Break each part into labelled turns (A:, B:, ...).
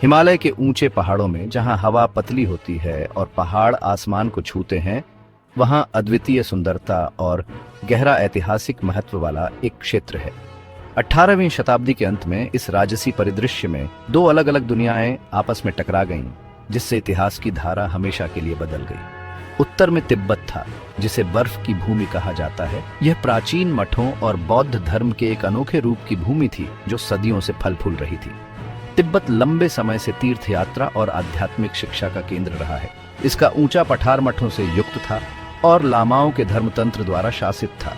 A: हिमालय के ऊंचे पहाड़ों में जहां हवा पतली होती है और पहाड़ आसमान को छूते हैं, वहां अद्वितीय सुंदरता और गहरा ऐतिहासिक महत्व वाला एक क्षेत्र है। 18वीं शताब्दी के अंत में इस राजसी परिदृश्य में दो अलग अलग दुनियाएं आपस में टकरा गईं, जिससे इतिहास की धारा हमेशा के लिए बदल गई। उत्तर में तिब्बत था, जिसे बर्फ की भूमि कहा जाता है। यह प्राचीन मठों और बौद्ध धर्म के एक अनोखे रूप की भूमि थी, जो सदियों से फल फूल रही थी। तिब्बत लंबे समय से तीर्थ यात्रा और आध्यात्मिक शिक्षा का केंद्र रहा है। इसका ऊंचा पठार मठों से युक्त था और लामाओं के धर्मतंत्र द्वारा शासित था।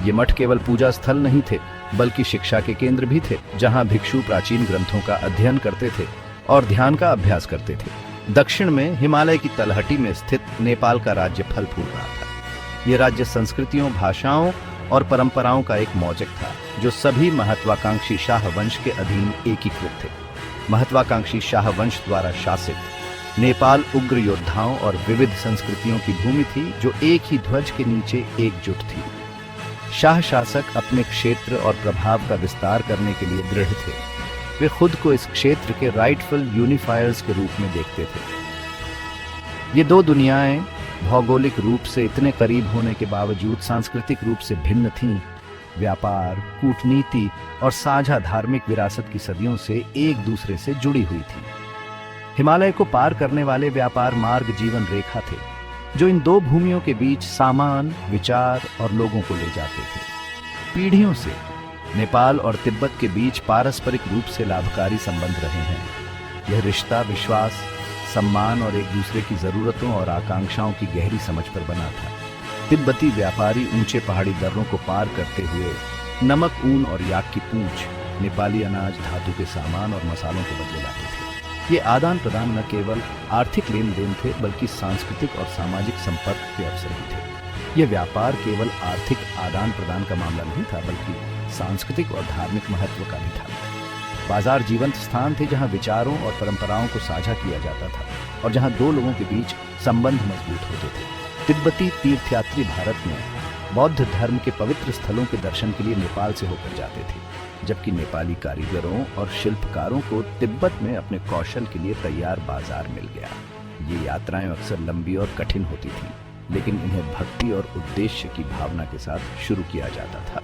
A: ये मठ केवल पूजा स्थल नहीं थे, बल्कि शिक्षा के केंद्र भी थे, जहां भिक्षु प्राचीन ग्रंथों का अध्ययन करते थे और ध्यान का अभ्यास करते थे। दक्षिण में हिमालय की तलहटी में स्थित नेपाल का राज्य फल फूल रहा था। यह राज्य संस्कृतियों, भाषाओं और परंपराओं का एक मौजक था, जो सभी महत्वाकांक्षी शाह वंश के अधीन एकीकृत थे। महत्वाकांक्षी शाह वंश द्वारा शासित नेपाल उग्र योद्धाओं और विविध संस्कृतियों की भूमि थी, जो एक ही ध्वज के नीचे एकजुट थी। शाह शासक अपने क्षेत्र और प्रभाव का विस्तार करने के लिए दृढ़ थे। वे खुद को इस क्षेत्र के राइटफुल यूनिफायर्स के रूप में देखते थे। ये दो दुनियाएं भौगोलिक रूप से इतने करीब होने के बावजूद सांस्कृतिक रूप से भिन्न थीं। व्यापार, कूटनीति और साझा धार्मिक विरासत की सदियों से एक दूसरे से जुड़ी हुई थी। हिमालय को पार करने वाले व्यापार मार्ग जीवन रेखा थे, जो इन दो भूमियों के बीच सामान, विचार और लोगों को ले जाते थे। पीढ़ियों से नेपाल और तिब्बत के बीच पारस्परिक रूप से लाभकारी संबंध रहे हैं। यह रिश्ता विश्वास, सम्मान और एक दूसरे की जरूरतों और आकांक्षाओं की गहरी समझ पर बना था। तिब्बती व्यापारी ऊंचे पहाड़ी दर्रों को पार करते हुए नमक, ऊन और याक की पूंछ, नेपाली अनाज, धातु के सामान और मसालों के बदले लाते थे। ये आदान प्रदान न केवल आर्थिक लेन देन थे, बल्कि सांस्कृतिक और सामाजिक संपर्क के अवसर भी थे। यह व्यापार केवल आर्थिक आदान प्रदान का मामला नहीं था, बल्कि सांस्कृतिक और धार्मिक महत्व का भी था। बाजार जीवंत स्थान थे, जहां विचारों और परंपराओं को साझा किया जाता था और जहां दो लोगों के बीच संबंध मजबूत होते थे। तिब्बती तीर्थयात्री भारत में बौद्ध धर्म के पवित्र स्थलों के दर्शन के लिए नेपाल से होकर जाते थे, जबकि नेपाली कारीगरों और शिल्पकारों को तिब्बत में अपने कौशल के लिए तैयार बाजार मिल गया। ये यात्राएं अक्सर लंबी और कठिन होती थी, लेकिन इन्हें भक्ति और उद्देश्य की भावना के साथ शुरू किया जाता था।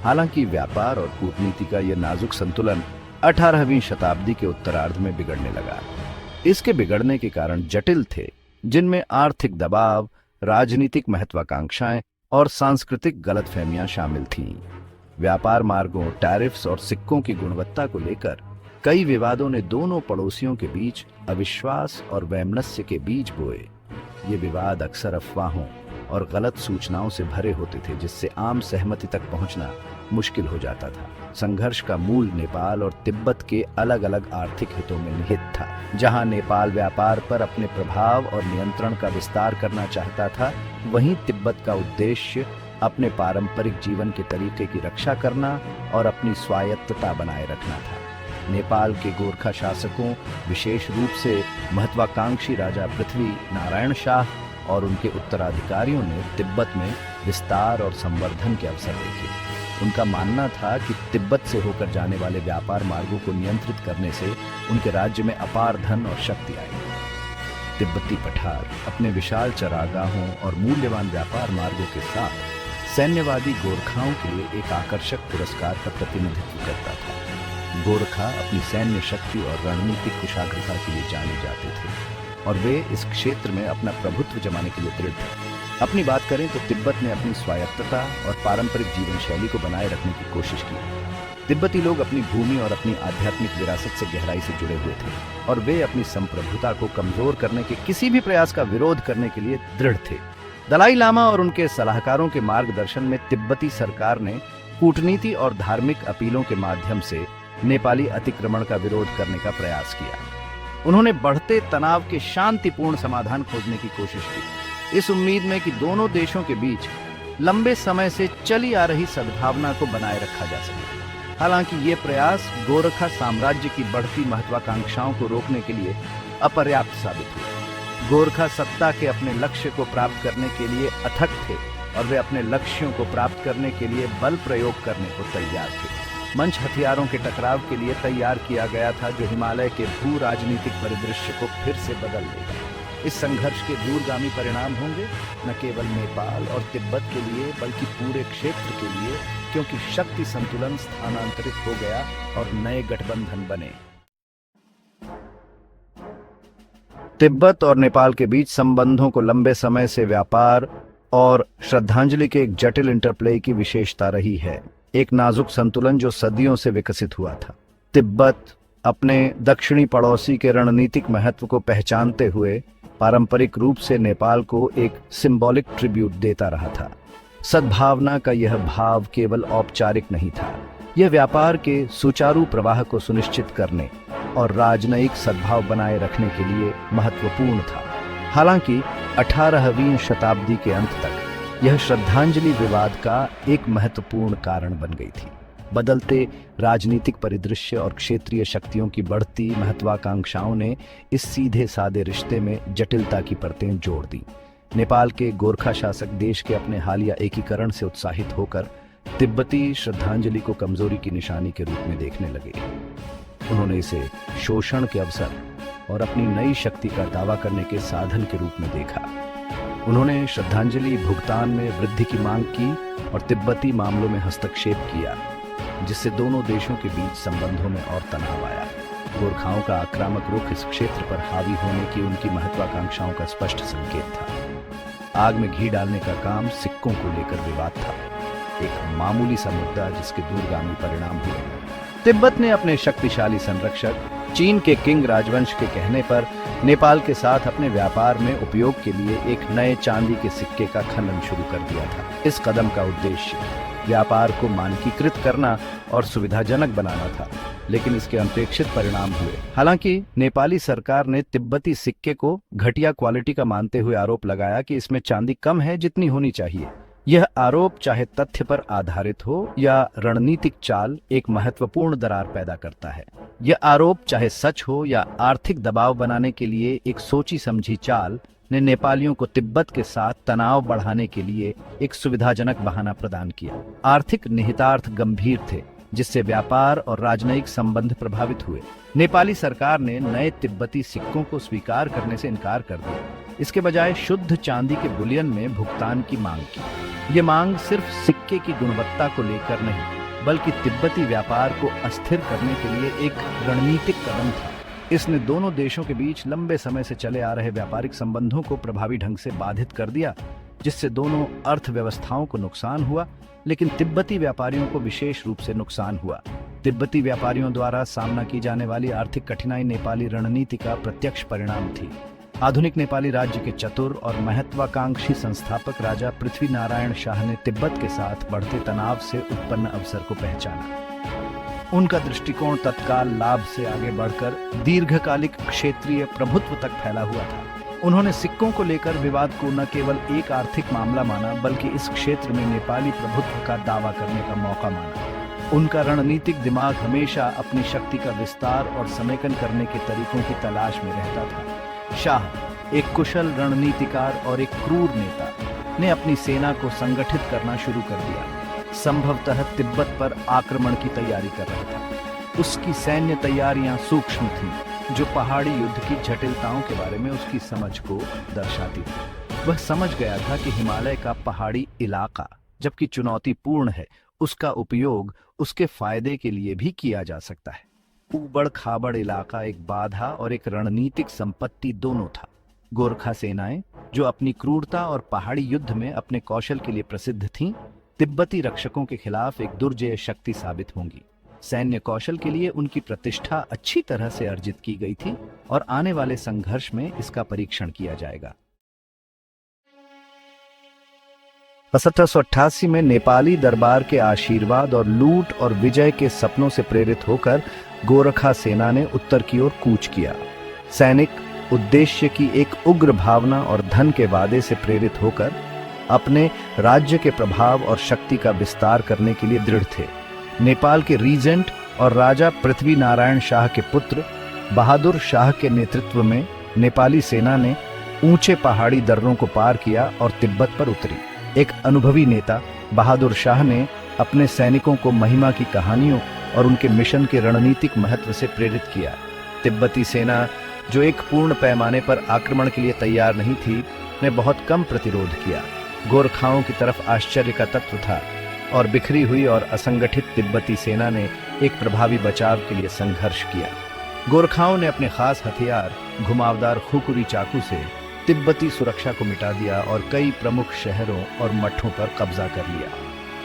A: हालांकि व्यापार और कूटनीति का यह नाजुक संतुलन 18वीं शताब्दी के उत्तरार्ध में बिगड़ने लगा। इसके बिगड़ने के कारण जटिल थे, जिनमें आर्थिक दबाव, राजनीतिक महत्वाकांक्षाएं और सांस्कृतिक गलतफहमियां शामिल थीं। व्यापार मार्गों, टैरिफ्स और सिक्कों की गुणवत्ता को लेकर कई विवादों ने दोनों पड़ोसियों के बीच अविश्वास और वैमनस्य के बीज बोए। ये विवाद अक्सर अफवाहों और गलत सूचनाओं से भरे होते थे, जिससे आम सहमति तक पहुंचना मुश्किल हो जाता था। संघर्ष का मूल नेपाल और तिब्बत के अलग अलग आर्थिक हितों में निहित था। जहां नेपाल व्यापार पर अपने प्रभाव और नियंत्रण का विस्तार करना चाहता था, वहीं तिब्बत का उद्देश्य अपने पारंपरिक जीवन के तरीके की रक्षा करना और अपनी स्वायत्तता बनाए रखना था। नेपाल के गोरखा शासकों, विशेष रूप से महत्वाकांक्षी राजा पृथ्वी नारायण शाह और उनके उत्तराधिकारियों ने तिब्बत में विस्तार और संवर्धन के अवसर देखे। उनका मानना था कि तिब्बत से होकर जाने वाले व्यापार मार्गों को नियंत्रित करने से उनके राज्य में अपार धन और शक्ति आएगी। तिब्बती पठार अपने विशाल चरागाहों और मूल्यवान व्यापार मार्गों के साथ सैन्यवादी गोरखाओं के लिए एक आकर्षक पुरस्कार का प्रतिनिधित्व करता था। गोरखा अपनी सैन्य शक्ति और रणनीतिक कुशाग्रता के लिए जाने जाते थे और वे इस क्षेत्र में अपना प्रभुत्व जमाने के लिए दृढ़ थे। अपनी बात करें तो तिब्बत ने अपनी स्वायत्तता और पारंपरिक जीवन शैली को बनाए रखने की कोशिश की। तिब्बती लोग अपनी भूमि और अपनी आध्यात्मिक विरासत से गहराई से जुड़े हुए थे और वे अपनी संप्रभुता को कमजोर करने के किसी भी प्रयास का विरोध करने के लिए दृढ़ थे। दलाई लामा और उनके सलाहकारों के मार्गदर्शन में तिब्बती सरकार ने कूटनीति और धार्मिक अपीलों के माध्यम से नेपाली अतिक्रमण का विरोध करने का प्रयास किया। उन्होंने बढ़ते तनाव के शांतिपूर्ण समाधान खोजने की कोशिश की, इस उम्मीद में कि दोनों देशों के बीच लंबे समय से चली आ रही सद्भावना को बनाए रखा जा सके। हालांकि ये प्रयास गोरखा साम्राज्य की बढ़ती महत्वाकांक्षाओं को रोकने के लिए अपर्याप्त साबित हुए। गोरखा सत्ता के अपने लक्ष्य को प्राप्त करने के लिए अथक थे और वे अपने लक्ष्यों को प्राप्त करने के लिए बल प्रयोग करने को तैयार थे। मंच हथियारों के टकराव के लिए तैयार किया गया था, जो हिमालय के भू राजनीतिक परिदृश्य को फिर से बदल देगा। इस संघर्ष के दूरगामी परिणाम होंगे न केवल नेपाल और तिब्बत के लिए, बल्कि पूरे क्षेत्र के लिए, क्योंकि शक्ति संतुलन स्थानांतरित हो गया और नए गठबंधन बने। तिब्बत और नेपाल के बीच संबंधों को लंबे समय से व्यापार और श्रद्धांजलि के एक जटिल इंटरप्ले की विशेषता रही है, एक नाजुक संतुलन जो सदियों से विकसित हुआ था। तिब्बत अपने दक्षिणी पड़ोसी के रणनीतिक महत्व को पहचानते हुए पारंपरिक रूप से नेपाल को एक सिंबॉलिक ट्रिब्यूट देता रहा था। सद्भावना का यह भाव केवल औपचारिक नहीं था, यह व्यापार के सुचारू प्रवाह को सुनिश्चित करने और राजनयिक सद्भाव बनाए रखने के लिए महत्वपूर्ण था। हालांकि 18वीं शताब्दी के अंत तक यह श्रद्धांजलि विवाद का एक महत्वपूर्ण कारण बन गई थी। बदलते राजनीतिक परिदृश्य और क्षेत्रीय शक्तियों की बढ़ती महत्वाकांक्षाओं ने इस सीधे सादे रिश्ते में जटिलता की परतें जोड़ दी। नेपाल के गोरखा शासक देश के अपने हालिया एकीकरण से उत्साहित होकर तिब्बती श्रद्धांजलि को कमजोरी की निशानी के रूप में देखने लगे। उन्होंने इसे शोषण के अवसर और अपनी नई शक्ति का दावा करने के साधन के रूप में देखा। उन्होंने श्रद्धांजलि भुगतान में वृद्धि की मांग की और तिब्बती मामलों में हस्तक्षेप किया, जिससे दोनों देशों के बीच संबंधों में और तनाव आया। गोरखाओं का आक्रामक रुख इस क्षेत्र पर हावी होने की उनकी महत्वाकांक्षाओं का स्पष्ट संकेत था। आग में घी डालने का काम सिक्कों को लेकर विवाद था, एक मामूली सा मुद्दा जिसके दूरगामी परिणाम हुए। तिब्बत ने अपने शक्तिशाली संरक्षक चीन के किंग राजवंश के कहने पर नेपाल के साथ अपने व्यापार में उपयोग के लिए एक नए चांदी के सिक्के का खनन शुरू कर दिया था। इस कदम का उद्देश्य व्यापार को मानकीकृत करना और सुविधाजनक बनाना था, लेकिन इसके अनपेक्षित परिणाम हुए। हालांकि नेपाली सरकार ने तिब्बती सिक्के को घटिया क्वालिटी का मानते हुए आरोप लगाया कि इसमें चांदी कम है जितनी होनी चाहिए। यह आरोप चाहे तथ्य पर आधारित हो या रणनीतिक चाल, एक महत्वपूर्ण दरार पैदा करता है। यह आरोप चाहे सच हो या आर्थिक दबाव बनाने के लिए एक सोची समझी चाल, ने नेपालियों को तिब्बत के साथ तनाव बढ़ाने के लिए एक सुविधाजनक बहाना प्रदान किया। आर्थिक निहितार्थ गंभीर थे, जिससे व्यापार और राजनयिक संबंध प्रभावित हुए। नेपाली सरकार ने नए तिब्बती सिक्कों को स्वीकार करने से इनकार कर दिया। इसके बजाय शुद्ध चांदी के बुलियन में भुगतान की मांग की। ये मांग सिर्फ सिक्के की गुणवत्ता को लेकर नहीं, बल्कि तिब्बती व्यापार को अस्थिर करने के लिए एक रणनीतिक कदम था। इसने दोनों देशों के बीच लंबे समय से चले आ रहे व्यापारिक संबंधों को प्रभावी ढंग से बाधित कर दिया, जिससे दोनों अर्थव्यवस्थाओं को नुकसान हुआ, लेकिन तिब्बती व्यापारियों को विशेष रूप से नुकसान हुआ। तिब्बती व्यापारियों द्वारा सामना की जाने वाली आर्थिक कठिनाई नेपाली रणनीति का प्रत्यक्ष परिणाम थी। आधुनिक नेपाली राज्य के चतुर और महत्वाकांक्षी संस्थापक राजा पृथ्वी नारायण शाह ने तिब्बत के साथ बढ़ते तनाव से उत्पन्न अवसर को पहचाना। उनका दृष्टिकोण तत्काल लाभ से आगे बढ़कर दीर्घकालिक क्षेत्रीय प्रभुत्व तक फैला हुआ था। उन्होंने सिक्कों को लेकर विवाद को न केवल एक आर्थिक मामला माना, बल्कि इस क्षेत्र में नेपाली प्रभुत्व का दावा करने का मौका माना। उनका रणनीतिक दिमाग हमेशा अपनी शक्ति का विस्तार और समेकन करने के तरीकों की तलाश में रहता था। शाह, एक कुशल रणनीतिकार और एक क्रूर नेता, ने अपनी सेना को संगठित करना शुरू कर दिया। संभवतः तिब्बत पर आक्रमण की तैयारी कर रहा था। उसकी सैन्य तैयारियां सूक्ष्म थीं, जो पहाड़ी युद्ध की जटिलताओं के बारे में उसकी समझ को दर्शाती थी। वह समझ गया था कि हिमालय का पहाड़ी इलाका, जबकि चुनौतीपूर्ण है, उसका उपयोग उसके फायदे के लिए भी किया जा सकता है। ऊबड़ खाबड़ इलाका एक बाधा और एक रणनीतिक संपत्ति दोनों था। गोरखा सेनाएं, जो अपनी क्रूरता और पहाड़ी युद्ध में अपने कौशल के लिए प्रसिद्ध थीं, तिब्बती रक्षकों के खिलाफ एक दुर्जय शक्ति साबित होंगी। सैन्य कौशल के लिए उनकी प्रतिष्ठा अच्छी तरह से अर्जित की गई थी और आने वाले संघर्ष में इसका परीक्षण किया जाएगा। 1788 में नेपाली दरबार के आशीर्वाद और लूट और विजय के सपनों से प्रेरित होकर गोरखा सेना ने उत्तर की ओर कूच किया। सैनिक उद्देश्य की एक उग्र भावना और धन के वादे से प्रेरित होकर अपने राज्य के प्रभाव और शक्ति का विस्तार करने के लिए दृढ़ थे। नेपाल के रीजेंट और राजा पृथ्वी नारायण शाह के पुत्र बहादुर शाह के नेतृत्व में नेपाली सेना ने ऊंचे पहाड़ी दर्रों को पार किया और तिब्बत पर उतरी। एक अनुभवी नेता बहादुर शाह ने अपने सैनिकों को महिमा की कहानियों और उनके मिशन के रणनीतिक महत्व से प्रेरित किया। तिब्बती सेना, जो एक पूर्ण पैमाने पर आक्रमण के लिए तैयार नहीं थी, ने बहुत कम प्रतिरोध किया। गोरखाओं की तरफ आश्चर्य का तत्व था और बिखरी हुई और असंगठित तिब्बती सेना ने एक प्रभावी बचाव के लिए संघर्ष किया। गोरखाओं ने अपने खास हथियार घुमावदार खुकुरी चाकू से तिब्बती सुरक्षा को मिटा दिया और कई प्रमुख शहरों और मठों पर कब्जा कर लिया।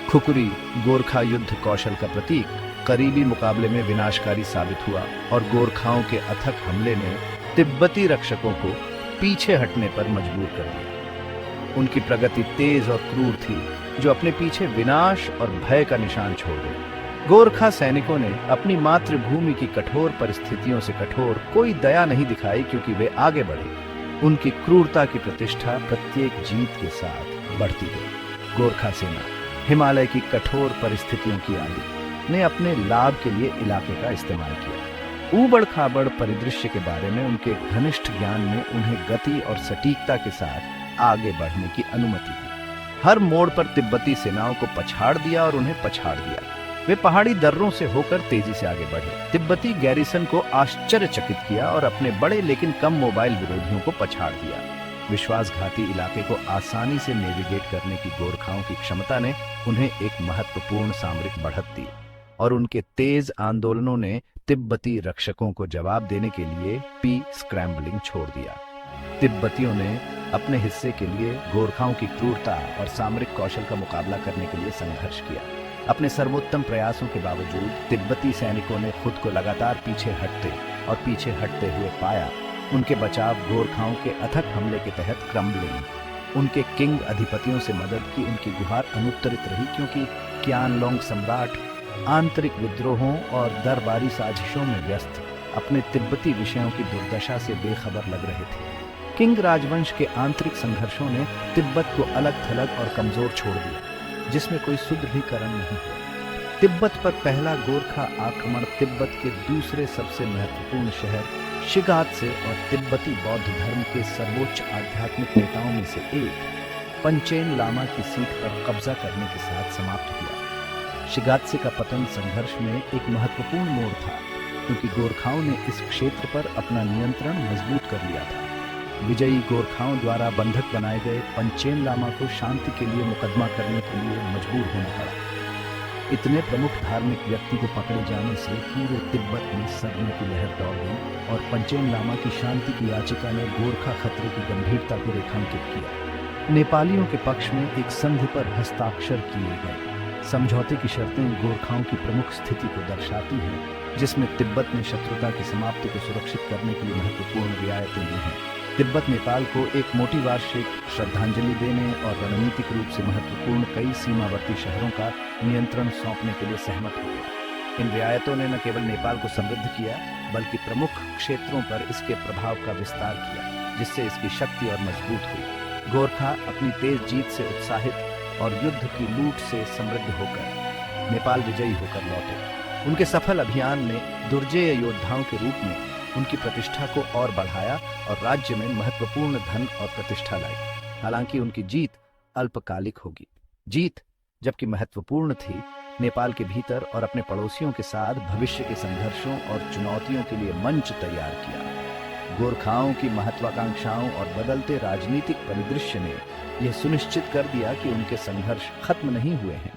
A: खुकुरी गोरखा युद्ध कौशल का प्रतीक करीबी मुकाबले में विनाशकारी साबित हुआ और गोरखाओं के अथक हमले ने तिब्बती रक्षकों को पीछे हटने पर मजबूर कर दिया। उनकी प्रगति तेज और क्रूर थी, जो अपने पीछे विनाश और भय का निशान छोड़ गई। गोरखा सैनिकों ने अपनी मातृभूमि की कठोर परिस्थितियों से कठोर कोई दया नहीं दिखाई, क्योंकि वे आगे बढ़े। उनकी क्रूरता की प्रतिष्ठा प्रत्येक जीत के साथ बढ़ती गई। गोरखा सेना हिमालय की कठोर परिस्थितियों की आंधी ने अपने लाभ के लिए इलाके का इस्तेमाल किया। ऊबड़ खाबड़ परिदृश्य के बारे में उनके घनिष्ठ ज्ञान ने उन्हें गति और सटीकता के साथ आगे बढ़ने की अनुमति दी। हर मोड़ पर तिब्बती सेनाओं को पछाड़ दिया और उन्हें पछाड़ दिया। वे पहाड़ी दर्रों से होकर तेजी से आगे बढ़े, तिब्बती गैरिसन को आश्चर्यचकित किया और अपने बड़े लेकिन कम मोबाइल विरोधियों को पछाड़ दिया। विश्वासघाती इलाके को आसानी से नेविगेट करने की गोरखाओं की क्षमता ने उन्हें एक महत्वपूर्ण सामरिक बढ़त दी और उनके तेज आंदोलनों ने तिब्बती रक्षकों को जवाब देने के लिए पी स्क्रैम्बलिंग छोड़ दिया। तिब्बतियों ने अपने हिस्से के लिए गोरखाओं की क्रूरता और सामरिक कौशल का मुकाबला करने के लिए संघर्ष किया। अपने सर्वोत्तम प्रयासों के बावजूद तिब्बती सैनिकों ने खुद को लगातार पीछे हटते हुए पाया। उनके बचाव गोरखाओं के अथक हमले के तहत क्रम्बलिंग, उनके किंग अधिपतियों से मदद की उनकी गुहार अनुत्तरित रही, क्योंकि क्यानलोंग सम्राट आंतरिक विद्रोहों और दरबारी साजिशों में व्यस्त अपने तिब्बती विषयों की दुर्दशा से बेखबर लग रहे थे। किंग राजवंश के आंतरिक संघर्षों ने तिब्बत को अलग थलग और कमजोर छोड़ दिया, जिसमें कोई सुदृढ़ीकरण नहीं हुआ। तिब्बत पर पहला गोरखा आक्रमण तिब्बत के दूसरे सबसे महत्वपूर्ण शहर शिगात से और तिब्बती बौद्ध धर्म के सर्वोच्च आध्यात्मिक नेताओं में से एक पंचेन लामा की सीट पर कब्जा करने के साथ समाप्त हुआ। शिगात्से का पतन संघर्ष में एक महत्वपूर्ण मोड़ था, क्योंकि गोरखाओं ने इस क्षेत्र पर अपना नियंत्रण मजबूत कर लिया था। विजयी गोरखाओं द्वारा बंधक बनाए गए पंचेन लामा को शांति के लिए मुकदमा करने के लिए मजबूर होना पड़ा। इतने प्रमुख धार्मिक व्यक्ति को पकड़े जाने से पूरे तिब्बत में सदमे की लहर दौड़ गई और पंचेन लामा की शांति की याचिका ने गोरखा खतरे की गंभीरता को रेखांकित किया। नेपालियों के पक्ष में एक संधि पर हस्ताक्षर किए गए समझौते की शर्तें गोरखाओं की प्रमुख स्थिति को दर्शाती हैं, जिसमें तिब्बत ने शत्रुता की समाप्ति को सुरक्षित करने के लिए महत्वपूर्ण रियायतें दी हैं। तिब्बत नेपाल को एक मोटी वार्षिक श्रद्धांजलि देने और रणनीतिक रूप से महत्वपूर्ण कई सीमावर्ती शहरों का नियंत्रण सौंपने के लिए सहमत हो गया। इन रियायतों ने न केवल नेपाल को समृद्ध किया, बल्कि प्रमुख क्षेत्रों पर इसके प्रभाव का विस्तार किया, जिससे इसकी शक्ति और मजबूत हुई। गोरखा अपनी तेज जीत से उत्साहित और युद्ध की लूट से समृद्ध होकर नेपाल विजयी होकर लौटे। उनके सफल अभियान ने दुर्जेय योद्धाओं के रूप में उनकी प्रतिष्ठा को और बढ़ाया और राज्य में महत्वपूर्ण धन और प्रतिष्ठा लाई। हालांकि उनकी जीत अल्पकालिक होगी। जीत, जबकि महत्वपूर्ण थी, नेपाल के भीतर और अपने पड़ोसियों के साथ भविष्य के संघर्षों और चुनौतियों के लिए मंच तैयार किया। गोरखाओं की महत्वाकांक्षाओं और बदलते राजनीतिक परिदृश्य ने यह सुनिश्चित कर दिया कि उनके संघर्ष खत्म नहीं हुए हैं।